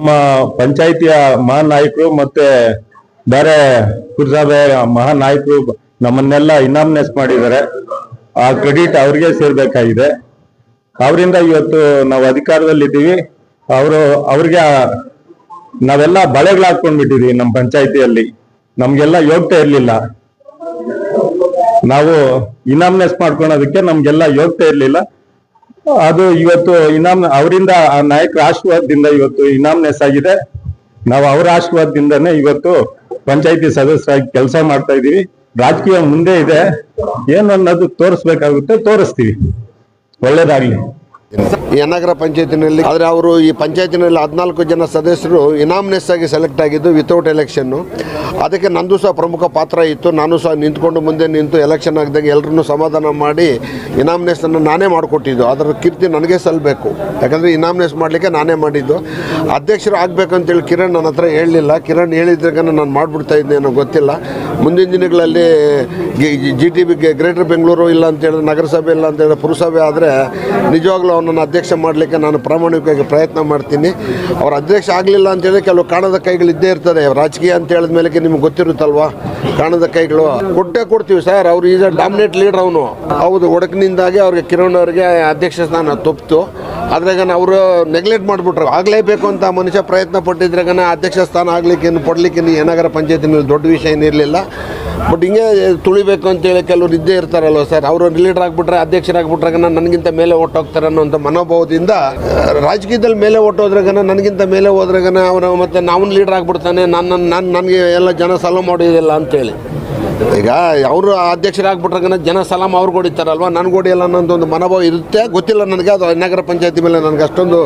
ನಮ್ಮ ಪಂಚಾಯಿತಿಯ ಮಹಾನ್ ನಾಯಕರು ಮತ್ತೆ ಬೇರೆ ಪುರಸಭೆ ಮಹಾನ್ ನಾಯಕರು ನಮ್ಮನ್ನೆಲ್ಲ ಇನಾಮಿನೇಟ್ ಮಾಡಿದ್ದಾರೆ. ಆ ಕ್ರೆಡಿಟ್ ಅವ್ರಿಗೆ ಸೇರ್ಬೇಕಾಗಿದೆ. ಅವರಿಂದ ಇವತ್ತು ನಾವು ಅಧಿಕಾರದಲ್ಲಿದ್ದೀವಿ. ಅವ್ರಿಗೆ ನಾವೆಲ್ಲ ಬಳೆಗಳಾಕೊಂಡ್ಬಿಟ್ಟಿದೀವಿ. ನಮ್ಮ ಪಂಚಾಯಿತಿಯಲ್ಲಿ ನಮ್ಗೆಲ್ಲ ಯೋಗ್ಯತೆ ಇರ್ಲಿಲ್ಲ. ನಾವು ಇನಾಮಿನೇಟ್ ಮಾಡ್ಕೊಳೋದಕ್ಕೆ ನಮ್ಗೆಲ್ಲ ಯೋಗ್ಯತೆ ಇರ್ಲಿಲ್ಲ. ಅದು ಇವತ್ತು ಅವರಿಂದ ಆ ನಾಯಕರ ಆಶೀರ್ವಾದದಿಂದ ಇವತ್ತು ಇನಾಮಿನೇಟ್ ಆಗಿದೆ. ನಾವು ಅವರ ಆಶೀರ್ವಾದದಿಂದನೇ ಇವತ್ತು ಪಂಚಾಯಿತಿ ಸದಸ್ಯರಾಗಿ ಕೆಲಸ ಮಾಡ್ತಾ ಇದೀವಿ. ರಾಜಕೀಯ ಮುಂದೆ ಇದೆ, ಏನು ಅನ್ನೋದು ತೋರಿಸ್ಬೇಕಾಗುತ್ತೆ, ತೋರಿಸ್ತೀವಿ. ಒಳ್ಳೇದಾಗ್ಲಿ. ಯನಗರ ಪಂಚಾಯತಿನಲ್ಲಿ ಆದರೆ ಅವರು ಈ ಪಂಚಾಯತಿನಲ್ಲಿ 14 ಜನ ಸದಸ್ಯರು ಇನಾಮಿನೇಟ್ಸ್ ಆಗಿ ಸೆಲೆಕ್ಟ್ ಆಗಿದ್ದು ವಿತೌಟ್ ಎಲೆಕ್ಷನ್ನು. ಅದಕ್ಕೆ ನಂದು ಸಹ ಪ್ರಮುಖ ಪಾತ್ರ ಇತ್ತು. ನಾನು ಸಹ ನಿಂತ್ಕೊಂಡು ಮುಂದೆ ನಿಂತು ಎಲೆಕ್ಷನ್ ಆಗಿದಾಗ ಎಲ್ಲರನ್ನೂ ಸಮಾಧಾನ ಮಾಡಿ ಇನಾಮಿನೇಷನ್ನು ನಾನೇ ಮಾಡಿಕೊಟ್ಟಿದ್ದು. ಅದರ ಕೀರ್ತಿ ನನಗೆ ಸಲ್ಲಬೇಕು. ಯಾಕಂದರೆ ಇನಾಮಿನೇಟ್ ಮಾಡಲಿಕ್ಕೆ ನಾನೇ ಮಾಡಿದ್ದು. ಅಧ್ಯಕ್ಷರು ಆಗಬೇಕು ಅಂತೇಳಿ ಕಿರಣ್ ನನ್ನ ಹತ್ರ ಹೇಳಲಿಲ್ಲ. ಕಿರಣ್ ಹೇಳಿದ್ರಾಗ ನಾನು ಮಾಡಿಬಿಡ್ತಾ ಇದ್ದೆ, ಏನೋ ಗೊತ್ತಿಲ್ಲ. ಮುಂದಿನ ದಿನಗಳಲ್ಲಿ GTB ಗ್ರೇಟರ್ ಬೆಂಗಳೂರು ಇಲ್ಲ ಅಂತೇಳಿದ್ರೆ, ನಗರಸಭೆ ಇಲ್ಲ ಅಂತೇಳಿದ್ರೆ, ಪುರಸಭೆ ಆದರೆ ನಿಜವಾಗ್ಲೂ ಅವನನ್ನು ಅಧ್ಯಕ್ಷ ಮಾಡಲಿಕ್ಕೆ ನಾನು ಪ್ರಾಮಾಣಿಕವಾಗಿ ಪ್ರಯತ್ನ ಮಾಡ್ತೀನಿ. ಅವ್ರ ಅಧ್ಯಕ್ಷ ಆಗಲಿಲ್ಲ ಅಂತೇಳಿದ್ರೆ ಕೆಲವು ಕಾಣದ ಕೈಗಳು ಇದ್ದೇ ಇರ್ತದೆ. ರಾಜಕೀಯ ಅಂತ ಹೇಳಿದ ಮೇಲೆ ನಿಮ್ಗೆ ಗೊತ್ತಿರುತ್ತಲ್ವಾ, ಕಾಣದ ಕೈಗಳು ಕೊಡ್ತೀವಿ ಸರ್. ಅವ್ರು ಈಸ್ ಡಾಮಿನೇಟ್ ಲೀಡರ್ ಅವನು. ಹೌದು, ಒಡಕಿನಿಂದಾಗಿ ಅವ್ರಿಗೆ ಕಿರಣ್ ಅವರಿಗೆ ಅಧ್ಯಕ್ಷ ಸ್ಥಾನ ತಪ್ಪಿತು. ಅದ್ರಾಗ ಅವರು ನೆಗ್ಲೆಕ್ಟ್ ಮಾಡಿಬಿಟ್ರು. ಆಗಲೇಬೇಕು ಅಂತ ಮನುಷ್ಯ ಪ್ರಯತ್ನ ಪಟ್ಟಿದ್ರಾಗ ಅಧ್ಯಕ್ಷ ಸ್ಥಾನ ಆಗ್ಲಿಕ್ಕೆ ಕೊಡಲಿಕ್ಕೆ ಯನಗರ ಪಂಚಾಯತಿನಲ್ಲಿ ದೊಡ್ಡ ವಿಷಯ ಏನಿರಲಿಲ್ಲ. ಬಟ್ ಹಿಂಗೆ ತುಳಿಬೇಕು ಅಂತೇಳಿ ಕೆಲವರು ಇದ್ದೇ ಇರ್ತಾರಲ್ವ ಸರ್. ಅವರು ಲೀಡರ್ ಆಗಿಬಿಟ್ರೆ, ಅಧ್ಯಕ್ಷರಾಗ್ಬಿಟ್ರಾಗ ನನಗಿಂತ ಮೇಲೆ ಓಟ್ ಹೋಗ್ತಾರೆ ಅನ್ನೋಂಥ ಮನೋಭಾವದಿಂದ ರಾಜಕೀಯದಲ್ಲಿ ಮೇಲೆ ಓಟ್ ಹೋದ್ರಾಗ ನನಗಿಂತ ಮೇಲೆ ಹೋದ್ರಾಗ ಅವನು ಮತ್ತೆ ನಾವು ಲೀಡರ್ ಆಗಿಬಿಡ್ತಾನೆ, ನನಗೆ ಎಲ್ಲ ಜನ ಸಲ ಮಾಡೋದಿಲ್ಲ ಅಂತೇಳಿ. ಈಗ ಅವರು ಅಧ್ಯಕ್ಷರಾಗ್ಬಿಟ್ರಾಗ ಜನ ಸಲಾಮ್ ಅವ್ರಿಗೆ ಹೊಡಿತಾರಲ್ವ, ನನಗೆ ಹೊಡಿಯಲ್ಲ ಅನ್ನೋದು ಒಂದು ಮನೋಭಾವ ಇರುತ್ತೆ. ಗೊತ್ತಿಲ್ಲ ನನಗೆ. ಅದು ನಗರ ಪಂಚಾಯತಿ ಮೇಲೆ ನನಗೆ ಅಷ್ಟೊಂದು